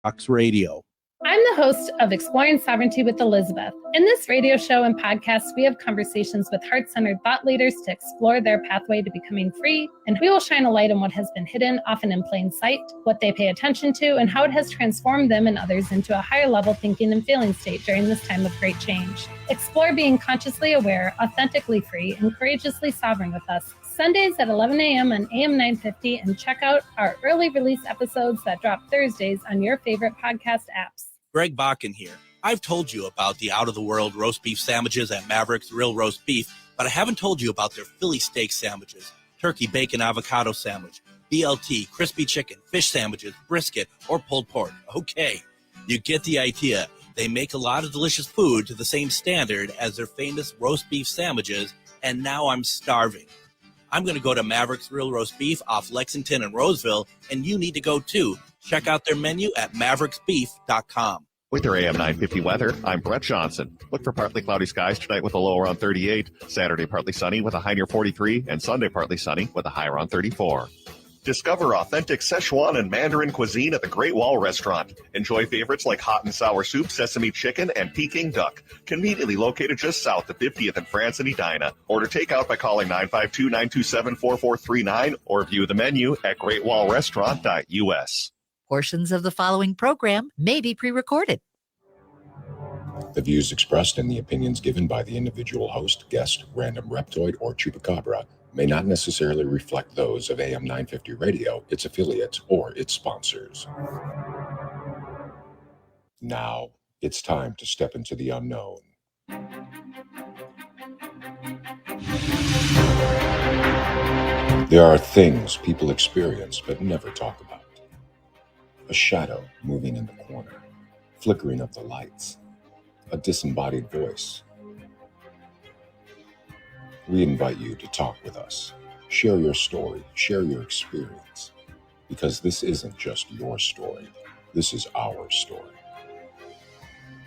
Ghostbox Radio. I'm the host of Exploring Sovereignty with Elizabeth. In this radio show and podcast, we have conversations with heart-centered thought leaders to explore their pathway to becoming free, and we will shine a light on what has been hidden, often in plain sight, what they pay attention to, and how it has transformed them and others into a higher level thinking and feeling state during this time of great change. Explore being consciously aware, authentically free, and courageously sovereign with us. Sundays at 11 a.m. on AM 950, and check out our early release episodes that drop Thursdays on your favorite podcast apps. Greg Bakken here. I've told you about the out-of-the-world roast beef sandwiches at Maverick's Real Roast Beef, but I haven't told you about their Philly steak sandwiches, turkey, bacon, avocado sandwich, BLT, crispy chicken, fish sandwiches, brisket, or pulled pork. Okay, you get the idea. They make a lot of delicious food to the same standard as their famous roast beef sandwiches, and now I'm starving. I'm going to go to Maverick's Real Roast Beef off Lexington and Roseville, and you need to go too. Check out their menu at mavericksbeef.com. With your AM 950 weather, I'm Brett Johnson. Look for partly cloudy skies tonight with a low around 38, Saturday partly sunny with a high near 43, and Sunday partly sunny with a high around 34. Discover authentic Szechuan and Mandarin cuisine at the Great Wall Restaurant. Enjoy favorites like hot and sour soup, sesame chicken, and Peking duck. Conveniently located just south of 50th and France and Edina. Order takeout by calling 952-927-4439 or view the menu at greatwallrestaurant.us. Portions of the following program may be pre-recorded. The views expressed and the opinions given by the individual host, guest, random reptoid, or chupacabra may not necessarily reflect those of AM 950 Radio, its affiliates, or its sponsors. Now, it's time to step into the unknown. There are things people experience but never talk about. A shadow moving in the corner, flickering of the lights, a disembodied voice. We invite you to talk with us. Share your story, share your experience, because this isn't just your story. This is our story.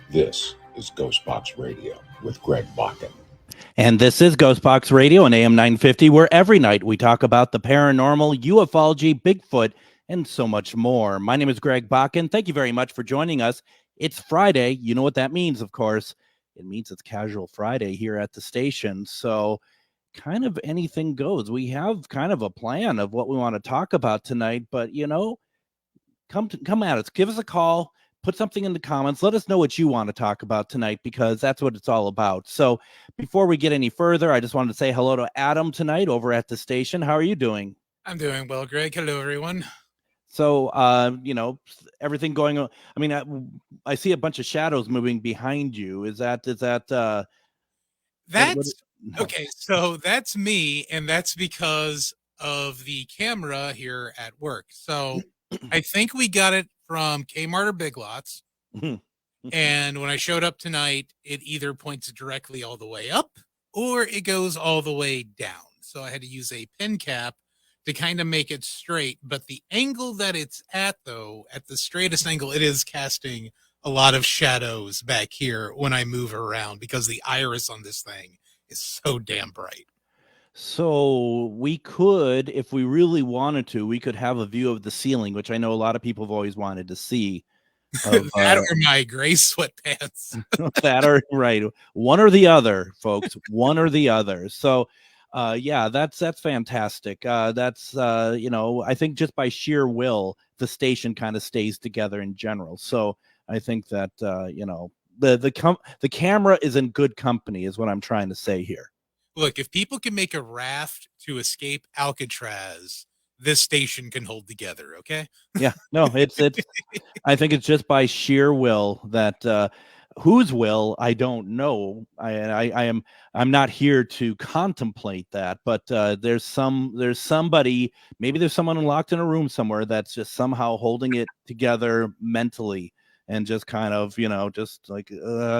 This is Ghostbox Radio with Greg Bakken. And this is Ghostbox Radio on AM 950, where every night we talk about the paranormal, ufology, Bigfoot, and so much more. My name is Greg Bakken. Thank you very much for joining us. It's Friday. You know what that means, of course. It means it's Casual Friday here at the station. So kind of anything goes. We have kind of a plan of what we want to talk about tonight, but come at us. Give us a call. Put something in the comments. Let us know what you want to talk about tonight, because that's what it's all about. So before we get any further, I just wanted to say hello to Adam tonight over at the station. How are you doing? I'm doing well, Greg. Hello, everyone. So, everything going on. I mean, I see a bunch of shadows moving behind you. Is that, that's okay. So that's me. And that's because of the camera here at work. So I think we got it from Kmart or Big Lots. And when I showed up tonight, it either points directly all the way up or it goes all the way down. So I had to use a pen cap to kind of make it straight, but the angle that it's at, though, at the straightest angle, it is casting a lot of shadows back here when I move around, because the iris on this thing is so damn bright. So we could, if we really wanted to, we could have a view of the ceiling, which I know a lot of people have always wanted to see. That or my gray sweatpants. That are right. One or the other, folks. One or the other. So that's fantastic. That's I think just by sheer will, the station kind of stays together in general. So I think that the camera is in good company, is what I'm trying to say here. Look, if people can make a raft to escape Alcatraz, this station can hold together. Okay. Yeah. No, it's. I think it's just by sheer will that. Whose will, I don't know. I'm not here to contemplate that, but there's somebody, maybe there's someone locked in a room somewhere that's just somehow holding it together mentally, and just kind of, just like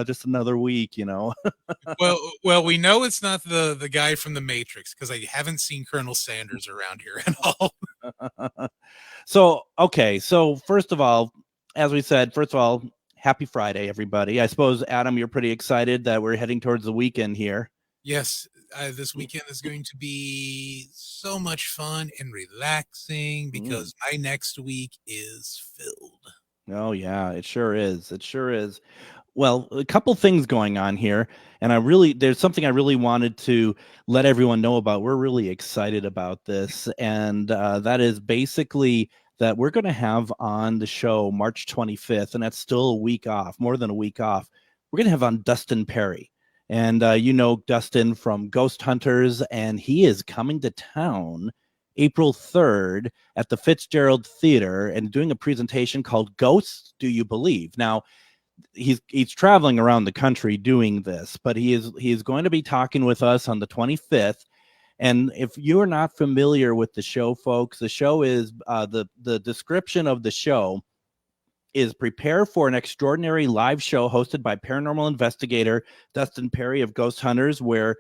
just another week, Well, we know it's not the guy from the Matrix, because I haven't seen Colonel Sanders around here at all. So first of all, as we said, happy Friday, everybody. I suppose, Adam, you're pretty excited that we're heading towards the weekend here. Yes, this weekend is going to be so much fun and relaxing, because my next week is filled. Oh yeah, it sure is. It sure is. Well, a couple things going on here, and there's something I really wanted to let everyone know about. We're really excited about this, and that is basically that we're going to have on the show March 25th, and that's still a week off, more than a week off. We're going to have on Dustin Perry, and Dustin from Ghost Hunters, and he is coming to town April 3rd at the Fitzgerald Theater and doing a presentation called Ghosts Do You Believe? Now, he's traveling around the country doing this, but he is going to be talking with us on the 25th. And if you're not familiar with the show, folks, the show is the description of the show is prepare for an extraordinary live show hosted by paranormal investigator Dustin Perry of Ghost Hunters, where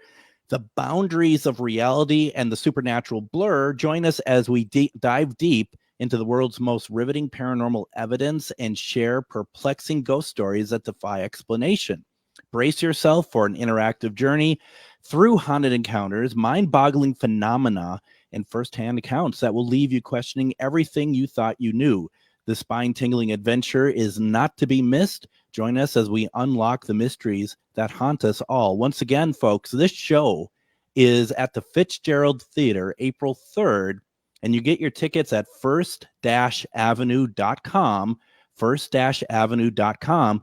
the boundaries of reality and the supernatural blur. Join us as we dive deep into the world's most riveting paranormal evidence and share perplexing ghost stories that defy explanation. Brace yourself for an interactive journey through haunted encounters, mind-boggling phenomena, and first-hand accounts that will leave you questioning everything you thought you knew. The spine-tingling adventure is not to be missed. Join us as we unlock the mysteries that haunt us all. Once again, folks, this show is at the Fitzgerald Theater, April 3rd, and you get your tickets at first-avenue.com, first-avenue.com.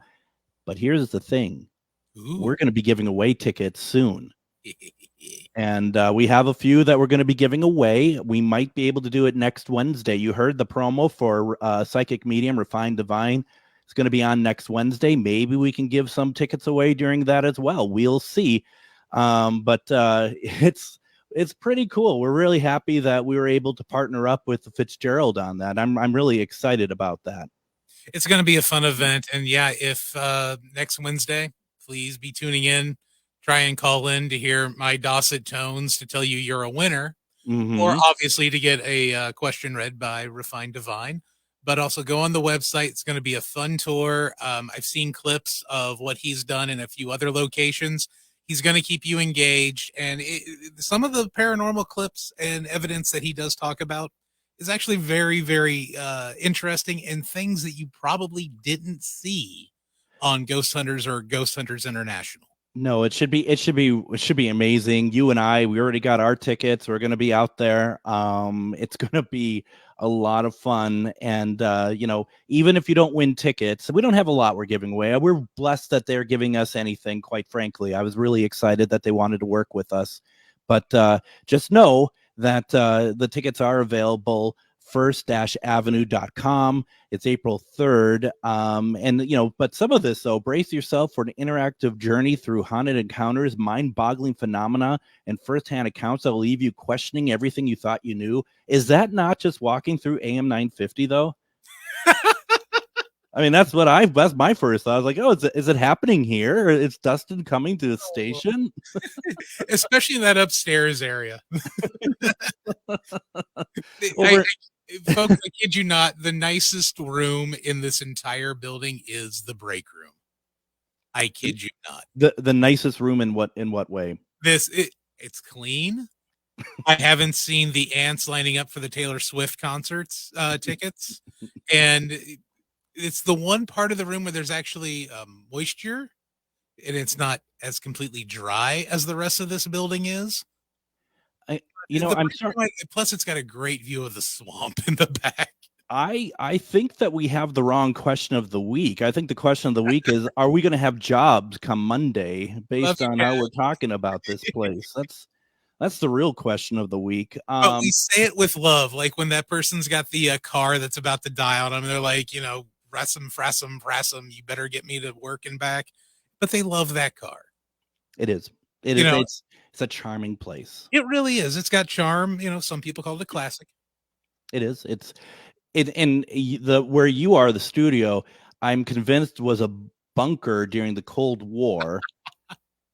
But here's the thing. Ooh. We're going to be giving away tickets soon. And we have a few that we're going to be giving away. We might be able to do it next Wednesday. You heard the promo for Psychic Medium, Refined Divine. It's going to be on next Wednesday. Maybe we can give some tickets away during that as well. We'll see. But it's pretty cool. We're really happy that we were able to partner up with the Fitzgerald on that. I'm really excited about that. It's going to be a fun event. And yeah, if next Wednesday, please be tuning in. Try and call in to hear my dulcet tones to tell you you're a winner, or obviously to get a question read by Refined Divine. But also go on the website. It's going to be a fun tour. I've seen clips of what he's done in a few other locations. He's going to keep you engaged. And some of the paranormal clips and evidence that he does talk about is actually very, very interesting, and things that you probably didn't see on Ghost Hunters or Ghost Hunters International. No, it should be amazing. You and we already got our tickets. We're going to be out there. It's going to be a lot of fun. And, even if you don't win tickets, we don't have a lot we're giving away. We're blessed that they're giving us anything, quite frankly. I was really excited that they wanted to work with us. But just know that the tickets are available first-avenue.com. It's April 3rd. But some of this, though, brace yourself for an interactive journey through haunted encounters, mind-boggling phenomena, and firsthand accounts that will leave you questioning everything you thought you knew. Is that not just walking through AM 950, though? I mean, that's my first thought. I was like, oh, is it happening here? Or is Dustin coming to the station? Especially in that upstairs area. Folks, I kid you not, the nicest room in this entire building is the break room. I kid you not. The nicest room in what way? It's clean. I haven't seen the ants lining up for the Taylor Swift concerts tickets, and it's the one part of the room where there's actually moisture, and it's not as completely dry as the rest of this building is. I'm sorry. Plus, it's got a great view of the swamp in the back. I think that we have the wrong question of the week. I think the question of the week is, are we going to have jobs come Monday based on how we're talking about this place? That's the real question of the week. But we say it with love. Like when that person's got the car that's about to die on them, they're like, frassum, you better get me to work and back. But they love that car. It is. It's a charming place. It really is. It's got charm. Some people call it a classic. It is. Where you are, the studio, I'm convinced was a bunker during the Cold War.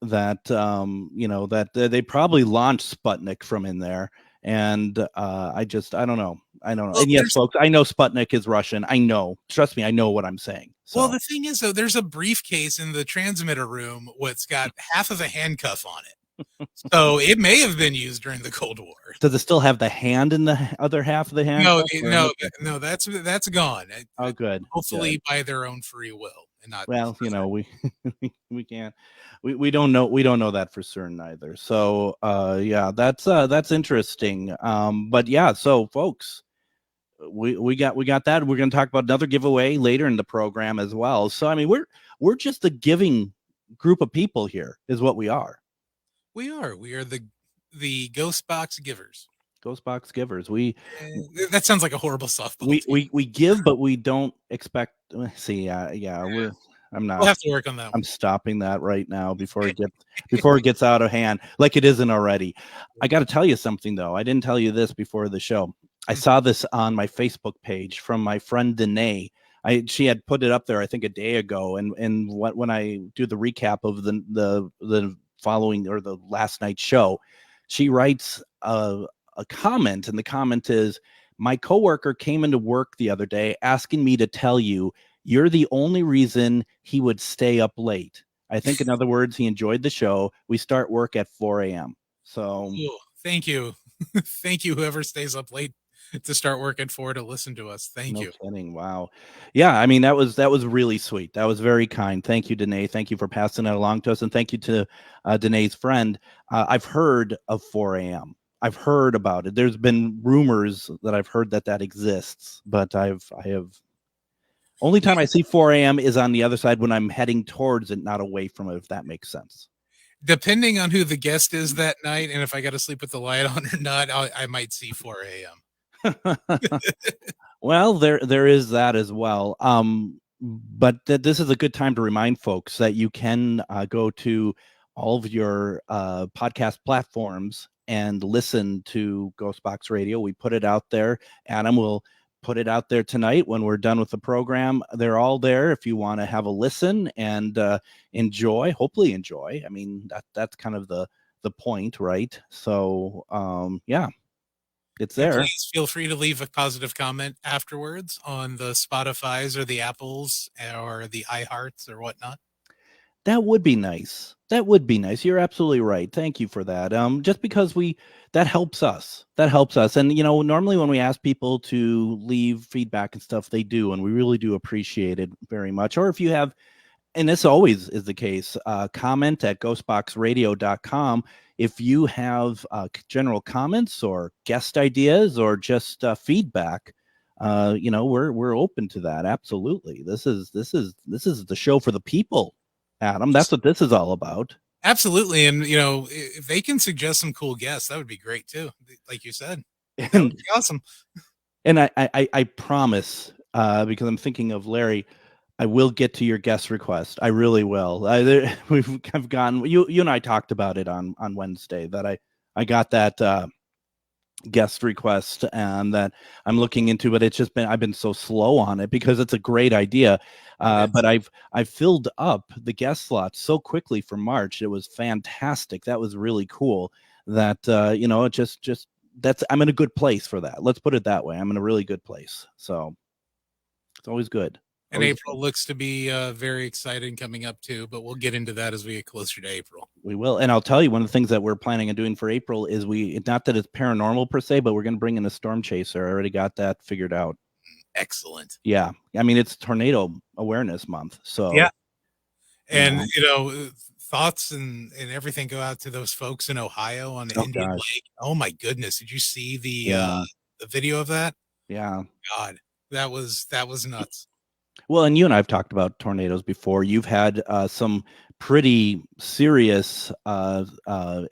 That that they probably launched Sputnik from in there, and I don't know. Well, and yes, folks, I know Sputnik is Russian. I know. Trust me, I know what I'm saying. So. Well, the thing is, though, there's a briefcase in the transmitter room what's got half of a handcuff on it. So it may have been used during the Cold War. Does it still have the hand in the other half of the hand? No, that's gone. Oh, good. Hopefully Good. by their own free will and not. Well, we can't, we don't know that for certain either. So, yeah, that's interesting. But yeah, so folks, we got that. We're going to talk about another giveaway later in the program as well. So, I mean, we're just a giving group of people here, is what we are. We are the Ghostbox givers. Ghostbox givers. That sounds like a horrible softball. We give, but we don't expect. See, I'm not. We'll have to work on that. I'm stopping that right now before it gets out of hand, like it isn't already. I got to tell you something though. I didn't tell you this before the show. I saw this on my Facebook page from my friend Danae. She had put it up there, I think, a day ago, and when I do the recap of the following or the last night's show, she writes a comment, and the comment is, "My coworker came into work the other day asking me to tell you you're the only reason he would stay up late. I think, in other words, he enjoyed the show. We start work at 4 a.m. So, thank you, thank you, whoever stays up late to start work at 4 to listen to us. Thank you. No kidding. Wow. Yeah, I mean, that was really sweet. That was very kind. Thank you, Danae. Thank you for passing that along to us, and thank you to Danae's friend. I've heard of 4 a.m. I've heard about it. There's been rumors that I've heard that exists, but I have. Only time I see 4 a.m. is on the other side when I'm heading towards it, not away from it, if that makes sense. Depending on who the guest is that night, and if I got to sleep with the light on or not, I might see 4 a.m. Well, there is that as well. But this is a good time to remind folks that you can go to all of your podcast platforms and listen to Ghostbox Radio. We put it out there. Adam will put it out there tonight when we're done with the program. They're all there if you want to have a listen and hopefully enjoy. I mean, that's kind of the point, right? So, yeah. It's there. Please feel free to leave a positive comment afterwards on the Spotify's or the Apples or the iHearts or whatnot. That would be nice. You're absolutely right. Thank you for that. Just because that helps us. And, normally when we ask people to leave feedback and stuff, they do. And we really do appreciate it very much. Or if you have, and this always is the case, comment at ghostboxradio.com. If you have general comments or guest ideas or just feedback, we're open to that. Absolutely. This is the show for the people, Adam. That's what this is all about. Absolutely. And, if they can suggest some cool guests, that would be great too. Like you said, that would be awesome. And I promise, because I'm thinking of Larry, I will get to your guest request. I really will. I've gotten you and I talked about it on Wednesday that I got that guest request and that I'm looking into, but it's just I've been so slow on it because it's a great idea. But I've filled up the guest slots so quickly for March. It was fantastic. That was really cool. That it just I'm in a good place for that. Let's put it that way. I'm in a really good place. So it's always good. And April looks to be very exciting coming up too, but we'll get into that as we get closer to April. We will. And I'll tell you, one of the things that we're planning on doing for April is not that it's paranormal per se, but we're going to bring in a storm chaser. I already got that figured out. Excellent. Yeah. I mean, it's Tornado Awareness Month. So, yeah. And, thoughts and everything go out to those folks in Ohio on the Indian Lake. Oh my goodness. Did you see the video of that? Yeah. God, that was nuts. Well, and you and I have talked about tornadoes before. You've had some pretty serious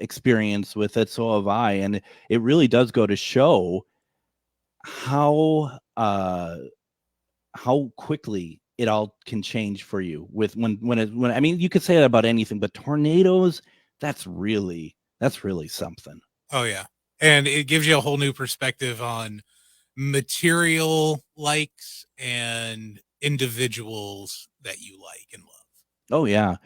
experience with it. So have I. And it really does go to show how quickly it all can change for you with when I mean, you could say that about anything, but tornadoes, that's really something. Oh yeah. And it gives you a whole new perspective on material likes and individuals that you like and love. Oh yeah.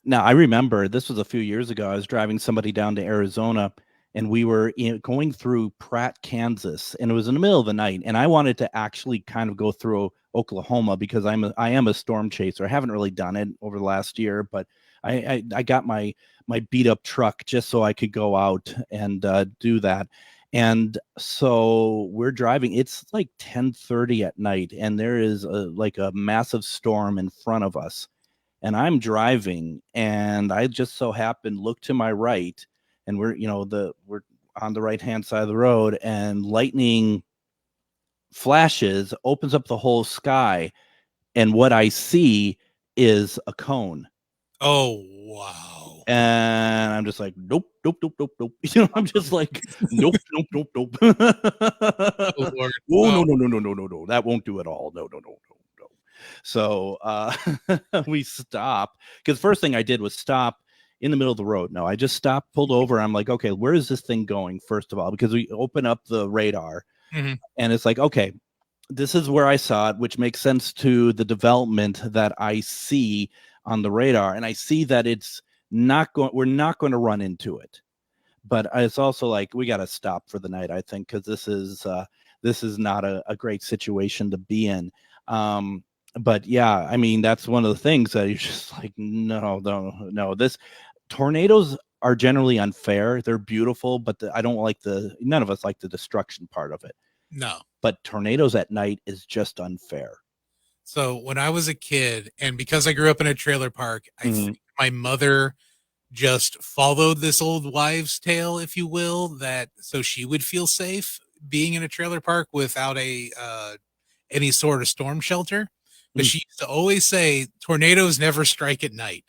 Now I remember this was a few years ago. I was driving somebody down to Arizona and we were going through Pratt, Kansas, and it was in the middle of the night. And I wanted to actually kind of go through Oklahoma, because I am a storm chaser. I haven't really done it over the last year, but I got my beat up truck just so I could go out and do that. And so we're driving. It's like 10:30 at night, and there is a massive storm in front of us. And I'm driving, and I just so happened look to my right, and we're on the right hand side of the road, and lightning flashes, opens up the whole sky, and what I see is a cone. Oh, wow. And I'm just like, nope. I'm just like, nope. Oh, Lord. Oh, no. That won't do it all. No. So we stop, because first thing I did was stop in the middle of the road. No, I just stopped, pulled over. I'm like, okay, where is this thing going, first of all? Because we open up the radar, and it's like, okay, this is where I saw it, which makes sense to the development that I see on the radar. And I see that we're not going to run into it. But it's also like, we got to stop for the night, I think, because this is not a great situation to be in. But yeah, I mean, that's one of the things that you're just like, no. Tornadoes are generally unfair. They're beautiful, but none of us like the destruction part of it. No. But tornadoes at night is just unfair. So when I was a kid, and because I grew up in a trailer park, I think my mother just followed this old wives' tale, if you will, so she would feel safe being in a trailer park without any sort of storm shelter. But she used to always say, tornadoes never strike at night.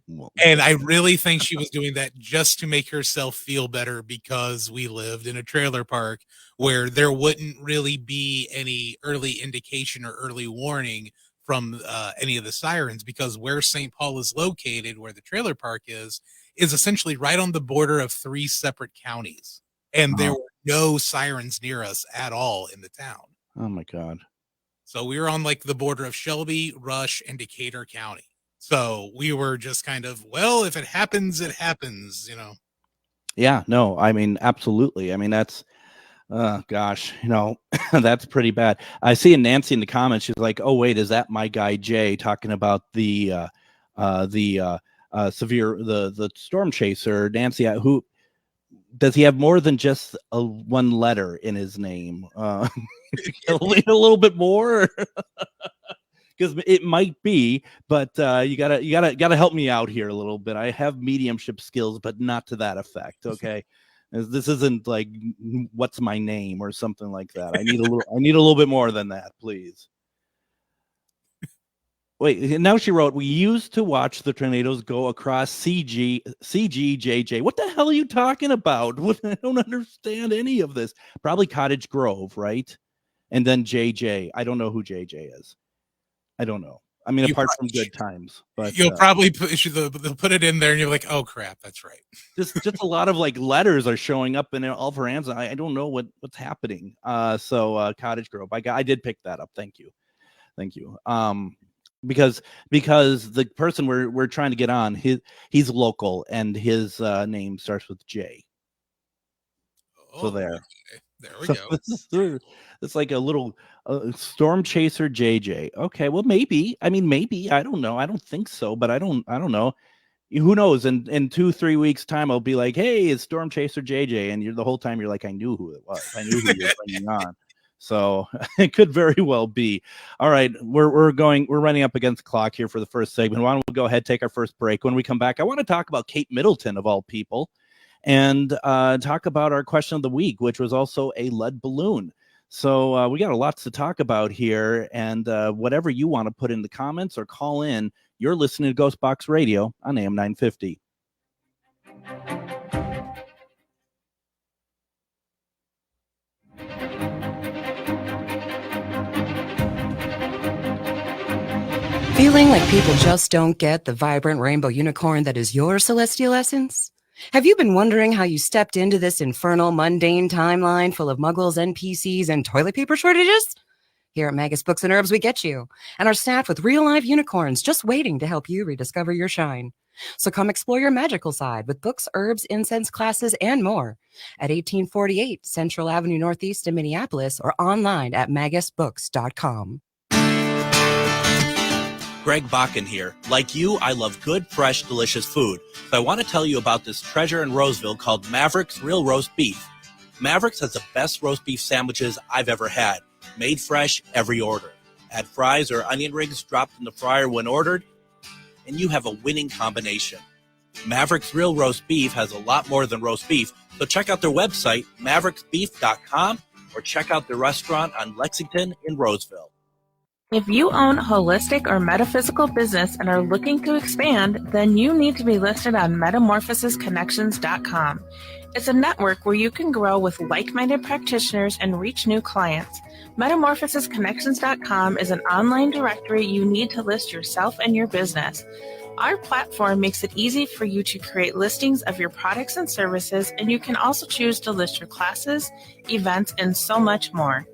Well, and I really think she was doing that just to make herself feel better, because we lived in a trailer park where there wouldn't really be any early indication or early warning from any of the sirens, because where St. Paul is located, where the trailer park is essentially right on the border of 3 separate counties. And there were no sirens near us at all in the town. Oh my God. So we were on like the border of Shelby, Rush, and Decatur County. So we were just kind of, well, if it happens, it happens, Yeah, no, I mean, absolutely. I mean, that's, gosh, that's pretty bad. I see Nancy in the comments. She's like, oh, wait, is that my guy Jay talking about the storm chaser? Nancy, who does he have more than just one letter in his name? A little bit more. Because it might be, but you gotta help me out here a little bit. I have mediumship skills, but not to that effect. Okay, this isn't like what's my name or something like that. I need a little bit more than that, please. Wait, now she wrote, we used to watch the tornadoes go across CGJJ. What the hell are you talking about? I don't understand any of this. Probably Cottage Grove, right? And then JJ. I don't know who JJ is. I don't know. I mean, apart from Good Times, but you'll probably they'll put it in there, and you're like, "Oh crap, that's right." Just a lot of like letters are showing up in all of her hands. I don't know what's happening. So Cottage Grove, I did pick that up. Thank you. Because the person we're trying to get on, he's local, and his name starts with J. So there. Okay. There we go. It's like a little storm chaser JJ. Okay, well maybe. I mean, maybe. I don't know. I don't think so, but I don't know. Who knows? In 2-3 weeks time, I'll be like, hey, it's storm chaser JJ, and the whole time you're like, I knew who it was. I knew who you were bringing on. So it could very well be. All right, we're running up against the clock here for the first segment. Why don't we go ahead, take our first break? When we come back, I want to talk about Kate Middleton of all people, and talk about our question of the week, which was also a lead balloon. So we got a lot to talk about here, and whatever you want to put in the comments or call in, you're listening to Ghostbox Radio on AM 950. Feeling like people just don't get the vibrant rainbow unicorn that is your celestial essence? Have you been wondering how you stepped into this infernal, mundane timeline full of muggles, NPCs, and toilet paper shortages? Here at Magus Books and Herbs, we get you, and are staffed with real-life unicorns just waiting to help you rediscover your shine. So come explore your magical side with books, herbs, incense classes, and more at 1848 Central Avenue Northeast in Minneapolis or online at magusbooks.com. Greg Bakken here. Like you, I love good, fresh, delicious food. So I want to tell you about this treasure in Roseville called Maverick's Real Roast Beef. Maverick's has the best roast beef sandwiches I've ever had. Made fresh every order. Add fries or onion rings dropped in the fryer when ordered, and you have a winning combination. Maverick's Real Roast Beef has a lot more than roast beef, so check out their website, mavericksbeef.com, or check out their restaurant on Lexington in Roseville. If you own a holistic or metaphysical business and are looking to expand, then you need to be listed on metamorphosisconnections.com. It's a network where you can grow with like-minded practitioners and reach new clients. Metamorphosisconnections.com is an online directory you need to list yourself and your business. Our platform makes it easy for you to create listings of your products and services, and you can also choose to list your classes, events, and so much more.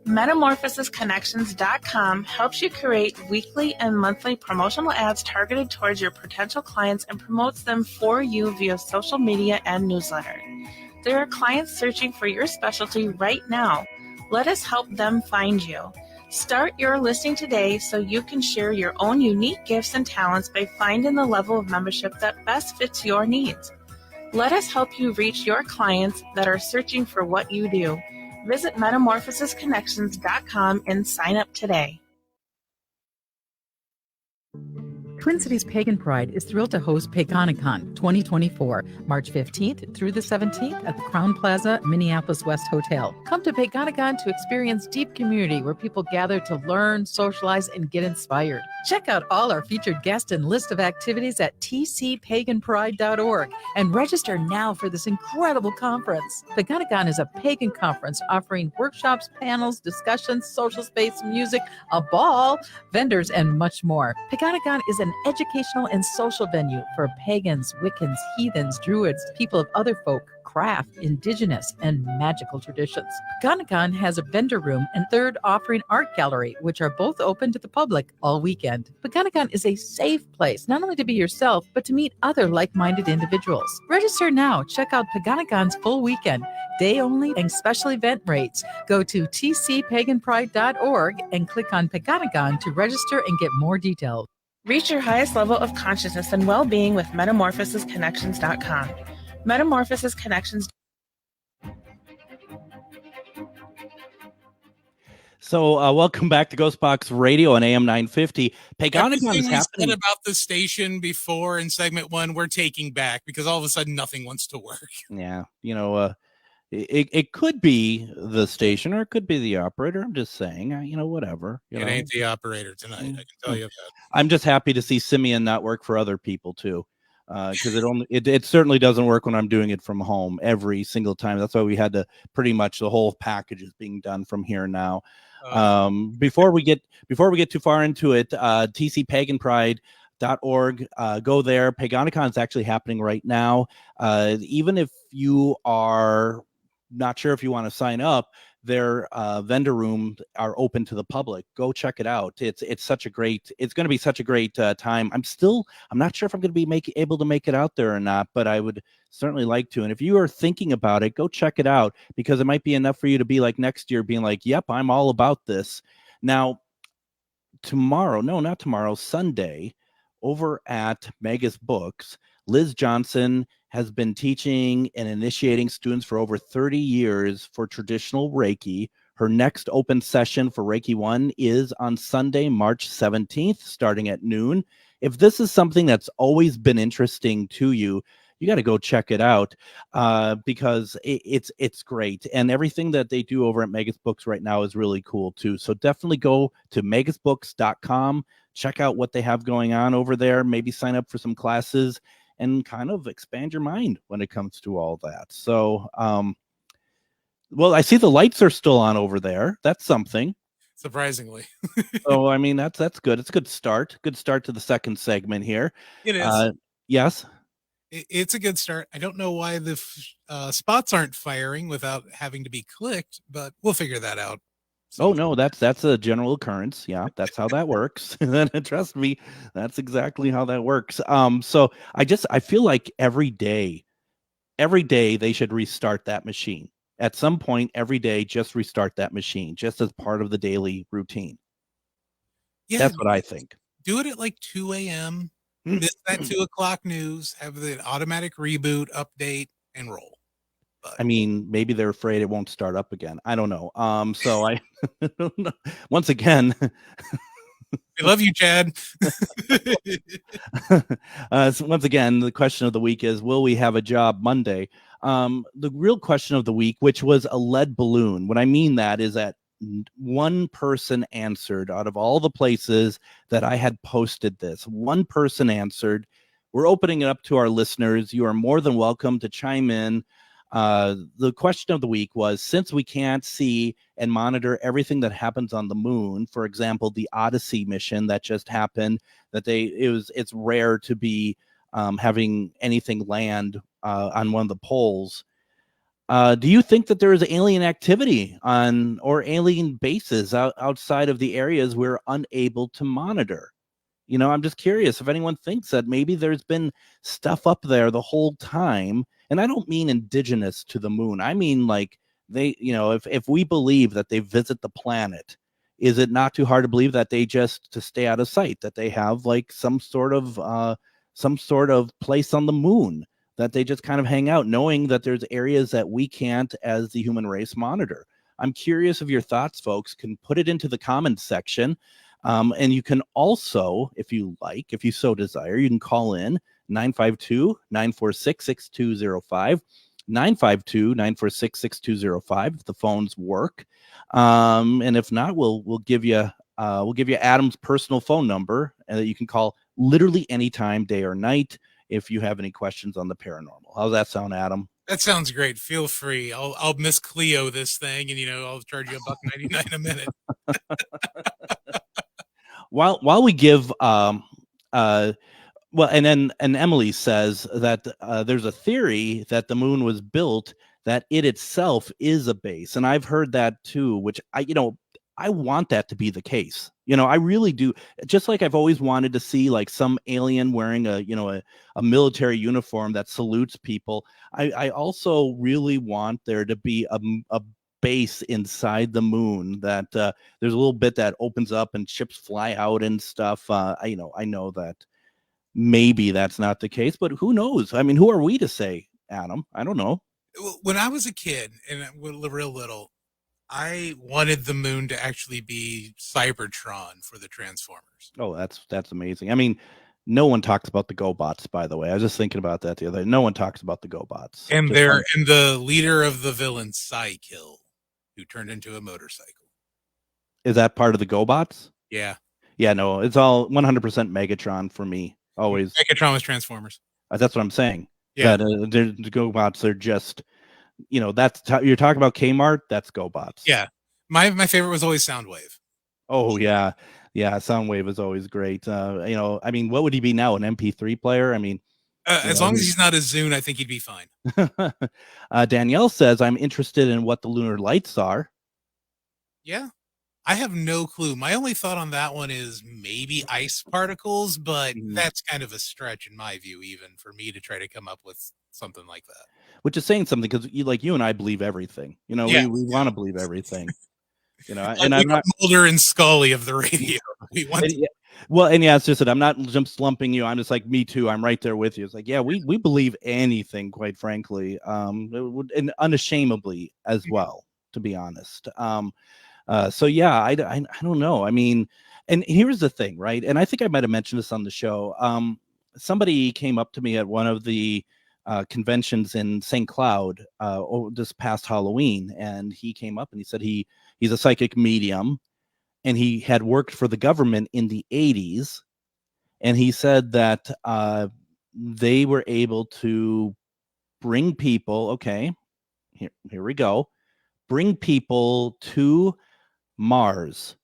Metamorphosisconnections.com helps you create weekly and monthly promotional ads targeted towards your potential clients and promotes them for you via social media and newsletter. There are clients searching for your specialty right now. Let us help them find you. Start your listing today so you can share your own unique gifts and talents by finding the level of membership that best fits your needs. Let us help you reach your clients that are searching for what you do. Visit metamorphosisconnections.com and sign up today. Twin Cities Pagan Pride is thrilled to host Paganicon 2024, March 15th through the 17th at the Crown Plaza, Minneapolis West Hotel. Come to Paganicon to experience deep community where people gather to learn, socialize, and get inspired. Check out all our featured guests and list of activities at tcpaganpride.org and register now for this incredible conference. Paganicon is a pagan conference offering workshops, panels, discussions, social space, music, a ball, vendors, and much more. Paganicon is an educational and social venue for pagans, Wiccans, heathens, druids, people of other folk, craft, indigenous, and magical traditions. Paganicon has a vendor room and third offering art gallery, which are both open to the public all weekend. Paganicon is a safe place, not only to be yourself, but to meet other like-minded individuals. Register now. Check out Paganicon's full weekend, day only, and special event rates. Go to tcpaganpride.org and click on Paganicon to register and get more details. Reach your highest level of consciousness and well-being with metamorphosisconnections.com. Metamorphosis Connections. So welcome back to Ghostbox Radio on AM 950. Paganicon is Everything we happening. said about the station before in segment one, we're taking back because all of a sudden nothing wants to work. Yeah, it could be the station or it could be the operator. I'm just saying, whatever. It ain't the operator tonight. I can tell you that. I'm just happy to see Simeon not work for other people too, because it certainly doesn't work when I'm doing it from home every single time. That's why we had to pretty much the whole package is being done from here now. Before we get too far into it, tcpaganpride.org, go there. Paganicon is actually happening right now. Even if you are not sure if you want to sign up, their vendor room are open to the public. Go check it out. It's going to be such a great time. I'm not sure if I'm going to be able to make it out there or not, but I would certainly like to. And if you are thinking about it, go check it out, because it might be enough for you to be like next year being like, yep, I'm all about this. Now, Sunday, over at Megas Books, Liz Johnson has been teaching and initiating students for over 30 years for traditional Reiki. Her next open session for Reiki 1 is on Sunday, March 17th, starting at noon. If this is something that's always been interesting to you, you got to go check it out, because it's great. And everything that they do over at Megas Books right now is really cool too. So definitely go to megasbooks.com, check out what they have going on over there, maybe sign up for some classes and kind of expand your mind when it comes to all that. So, well, I see the lights are still on over there. That's something. Surprisingly. So, I mean, that's good. It's a good start. Good start to the second segment here. It is. Yes. It's a good start. I don't know why the spots aren't firing without having to be clicked, but we'll figure that out. Oh no, that's a general occurrence. Yeah, that's how that works. Trust me, that's exactly how that works. So I feel like every day they should restart that machine. At some point every day, just restart that machine, just as part of the daily routine. Yeah, That's what I think. do it at like 2 a.m. Miss that 2 o'clock news, have the automatic reboot, update, and roll. I mean, maybe they're afraid it won't start up again. I don't know. So I don't know. Once again, We love you, Chad. So once again, the question of the week is, will we have a job Monday? The real question of the week, which was a lead balloon. What I mean that is that one person answered out of all the places that I had posted this. One person answered. We're opening it up to our listeners. You are more than welcome to chime in. The question of the week was, since we can't see and monitor everything that happens on the moon, for example, the Odyssey mission that just happened, it's rare to be having anything land on one of the poles. Do you think that there is alien activity on or alien bases outside of the areas we're unable to monitor? I'm just curious if anyone thinks that maybe there's been stuff up there the whole time. And I don't mean indigenous to the moon. I mean, like if we believe that they visit the planet, is it not too hard to believe that they just, to stay out of sight, that they have like some sort of place on the moon that they just kind of hang out, knowing that there's areas that we can't, as the human race, monitor? I'm curious of your thoughts, folks. Can put it into the comments section. And you can also, if you so desire, you can call in 952-946-6205, 952-946-6205 if the phones work. And if not, we'll give you Adam's personal phone number that you can call literally anytime, day or night, if you have any questions on the paranormal. How's that sound, Adam? That sounds great. Feel free. I'll Miss Cleo this thing, and I'll charge you $1.99 a minute. While we give well, and Emily says that there's a theory that the moon was built, that it itself is a base, and I've heard that too, which I want that to be the case. I really do. Just like I've always wanted to see like some alien wearing a military uniform that salutes people. I also really want there to be a base inside the moon, that there's a little bit that opens up and ships fly out and stuff. I know that maybe that's not the case, but who knows? I mean, who are we to say, Adam? I don't know. When I was a kid and real little, I wanted the moon to actually be Cybertron for the Transformers. Oh, that's amazing. I mean, no one talks about the GoBots, by the way. I was just thinking about that the other day. No one talks about the GoBots. And the leader of the villain, Psykill, who turned into a motorcycle. Is that part of the GoBots? Yeah. Yeah, no, it's all 100% Megatron for me. Always. Megatron was Transformers. That's what I'm saying. Yeah. The GoBots are just, you're talking about Kmart, that's GoBots. Yeah. My favorite was always Soundwave. Oh, yeah. Yeah, Soundwave is always great. I mean, what would he be now? An MP3 player? I mean, as long as he's not a Zune, I think he'd be fine. Danielle says, I'm interested in what the lunar lights are. Yeah. I have no clue. My only thought on that one is maybe ice particles, but that's kind of a stretch in my view, even for me to try to come up with something like that. Which is saying something, because you and I believe everything. We want to believe everything. And I'm not Mulder and Scully of the radio. We want. It's just that I'm not just lumping you. I'm just like, me too. I'm right there with you. It's like, yeah, we believe anything, quite frankly, and unashamedly as well, to be honest. So yeah, I don't know. I mean, and here's the thing, right? And I think I might have mentioned this on the show. Somebody came up to me at one of the conventions in St. Cloud this past Halloween, and he came up and he said he's a psychic medium, and he had worked for the government in the 80s, and he said that they were able to bring people. Okay, here we go. Bring people to Mars,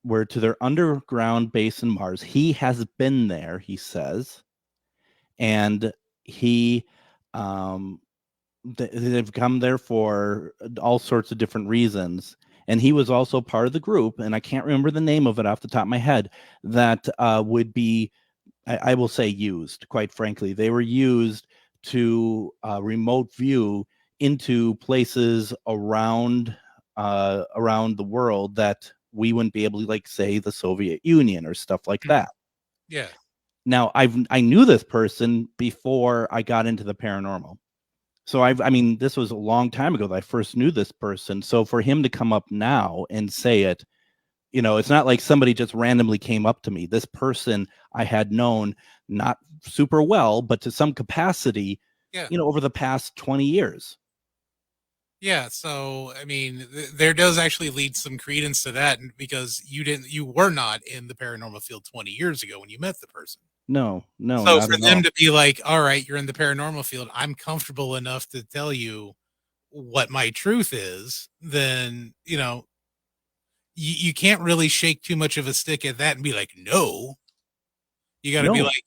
to their underground base in Mars. He has been there, he says, and he they've come there for all sorts of different reasons, and he was also part of the group, and I can't remember the name of it off the top of my head, that would be, I will say, used. Quite frankly, they were used to remote view into places around the world that we wouldn't be able to, like, say, the Soviet Union or stuff like that. Yeah. Now, I knew this person before I got into the paranormal. So I mean, this was a long time ago that I first knew this person. So for him to come up now and say it, it's not like somebody just randomly came up to me. This person I had known not super well, but to some capacity, over the past 20 years. Yeah, so I mean, there does actually lead some credence to that, because you were not in the paranormal field 20 years ago when you met the person. No, So not for at them all. to be like, all right, you're in the paranormal field, I'm comfortable enough to tell you what my truth is, then, you can't really shake too much of a stick at that and be like, no. You got to be No. like,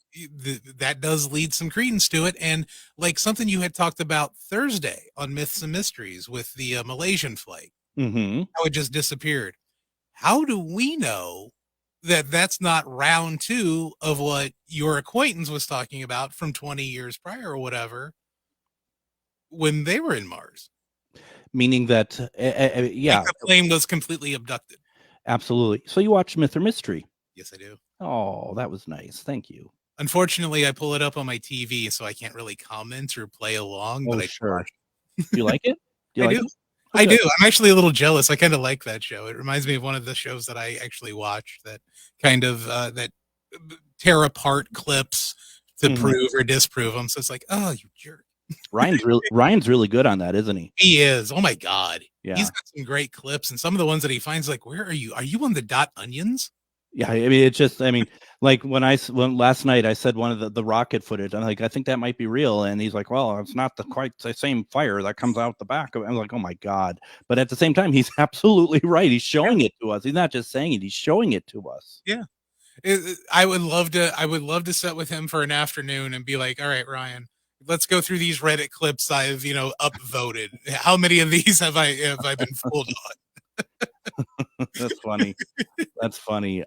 that does lead some credence to it. And like something you had talked about Thursday on Myths and Mysteries with the Malaysian flight, how it just disappeared. How do we know that that's not round two of what your acquaintance was talking about from 20 years prior or whatever when they were in Mars? Meaning that, yeah. Like the plane was completely abducted. Absolutely. So you watch Myth or Mystery? Yes, I do. Oh, that was nice. Thank you. Unfortunately, I pull it up on my TV, so I can't really comment or play along. Oh, but sure. Do you like it? I do. Oh, I good. do. I'm actually a little jealous. I kind of like that show. It reminds me of one of the shows that I actually watch that kind of that tear apart clips to prove or disprove them. So it's like, oh, you jerk. Ryan's really good on that, isn't he? He is. Oh my God. Yeah. He's got some great clips, and some of the ones that he finds, like, where are you? Are you on the dot onions? Yeah, I mean, it's just, I mean, like when last night I said one of the rocket footage, I'm like, I think that might be real, and he's like, well, it's not quite the same fire that comes out the back. I'm like, oh my God! But at the same time, he's absolutely right. He's showing it to us. He's not just saying it; he's showing it to us. Yeah. I would love to sit with him for an afternoon and be like, all right, Ryan, let's go through these Reddit clips I've, upvoted. How many of these have I been fooled on? That's funny. That's funny.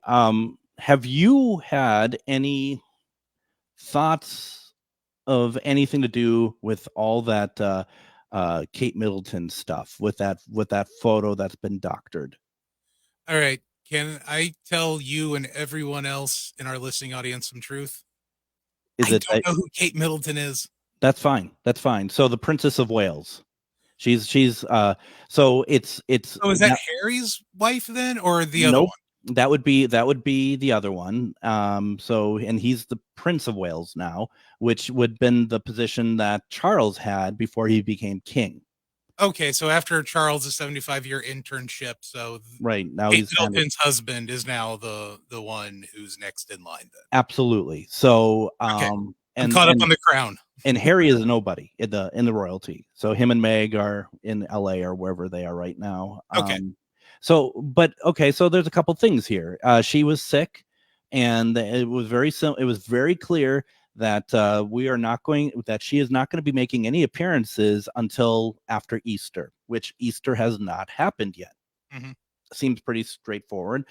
Have you had any thoughts of anything to do with all that Kate Middleton stuff, with that photo that's been doctored? All right. Can I tell you and everyone else in our listening audience some truth? I don't know who Kate Middleton is. That's fine. That's fine. So the Princess of Wales. She's so it's So is that Harry's wife then, or the other one? That would be the other one. So, and he's the Prince of Wales now, which would have been the position that Charles had before he became king. Okay, so after Charles' 75-year internship, so right now Kate Middleton's husband is now the one who's next in line then. Absolutely. So okay. And caught up on the crown. And Harry is nobody in the royalty. So him and Meg are in LA or wherever they are right now. Okay. So there's a couple things here. She was sick, and it was it was very clear that she is not going to be making any appearances until after Easter, which Easter has not happened yet. Seems pretty straightforward.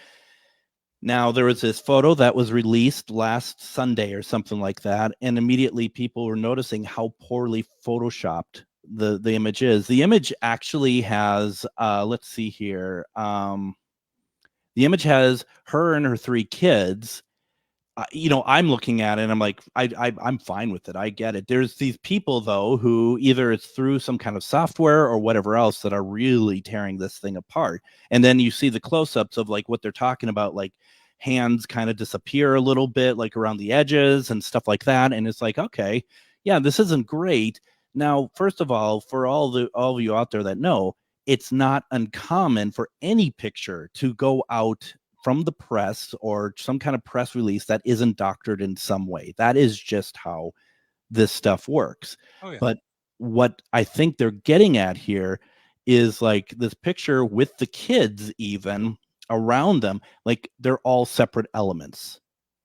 Now, there was this photo that was released last Sunday or something like that, and immediately people were noticing how poorly photoshopped the image is. The image actually has, let's see here. The image has her and her 3 kids. I'm looking at it and I'm like, I'm fine with it. I get it. There's these people, though, who either it's through some kind of software or whatever else that are really tearing this thing apart. And then you see the close-ups of like what they're talking about, like hands kind of disappear a little bit, like around the edges and stuff like that. And it's like, okay, yeah, this isn't great. Now, first of all, for all of you out there that know, it's not uncommon for any picture to go out from the press or some kind of press release that isn't doctored in some way. That is just how this stuff works. Oh, yeah. But what I think they're getting at here is like this picture with the kids even around them, like they're all separate elements.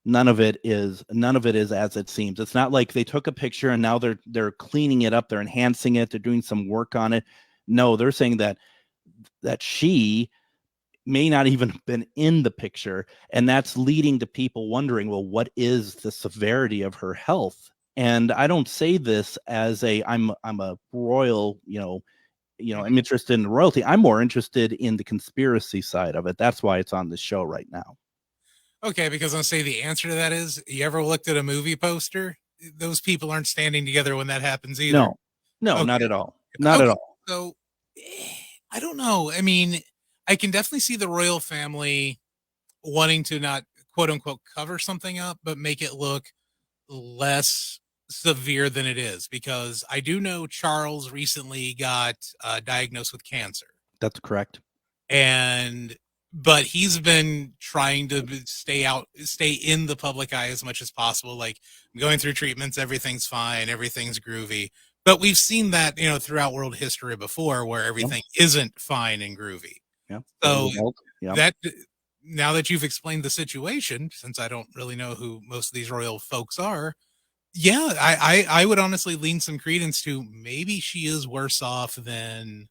None of it is as it seems. It's not like they took a picture and now they're cleaning it up, they're enhancing it, they're doing some work on it. No, they're saying that she may not even have been in the picture. And that's leading to people wondering, well, what is the severity of her health? And I don't say this as I'm a royal, I'm interested in royalty. I'm more interested in the conspiracy side of it. That's why it's on the show right now. Okay, because I'll say the answer to that is, you ever looked at a movie poster? Those people aren't standing together when that happens either. No, Okay. not at all. Not at all. So, I don't know. I mean, I can definitely see the royal family wanting to not, quote unquote, cover something up, but make it look less severe than it is, because I do know Charles recently got diagnosed with cancer. That's correct. But he's been trying to stay in the public eye as much as possible. Like, I'm going through treatments, everything's fine, everything's groovy. But we've seen that, throughout world history before, where everything isn't fine and groovy. Yeah. So that, now that you've explained the situation, since I don't really know who most of these royal folks are, yeah, I would honestly lean some credence to maybe she is worse off than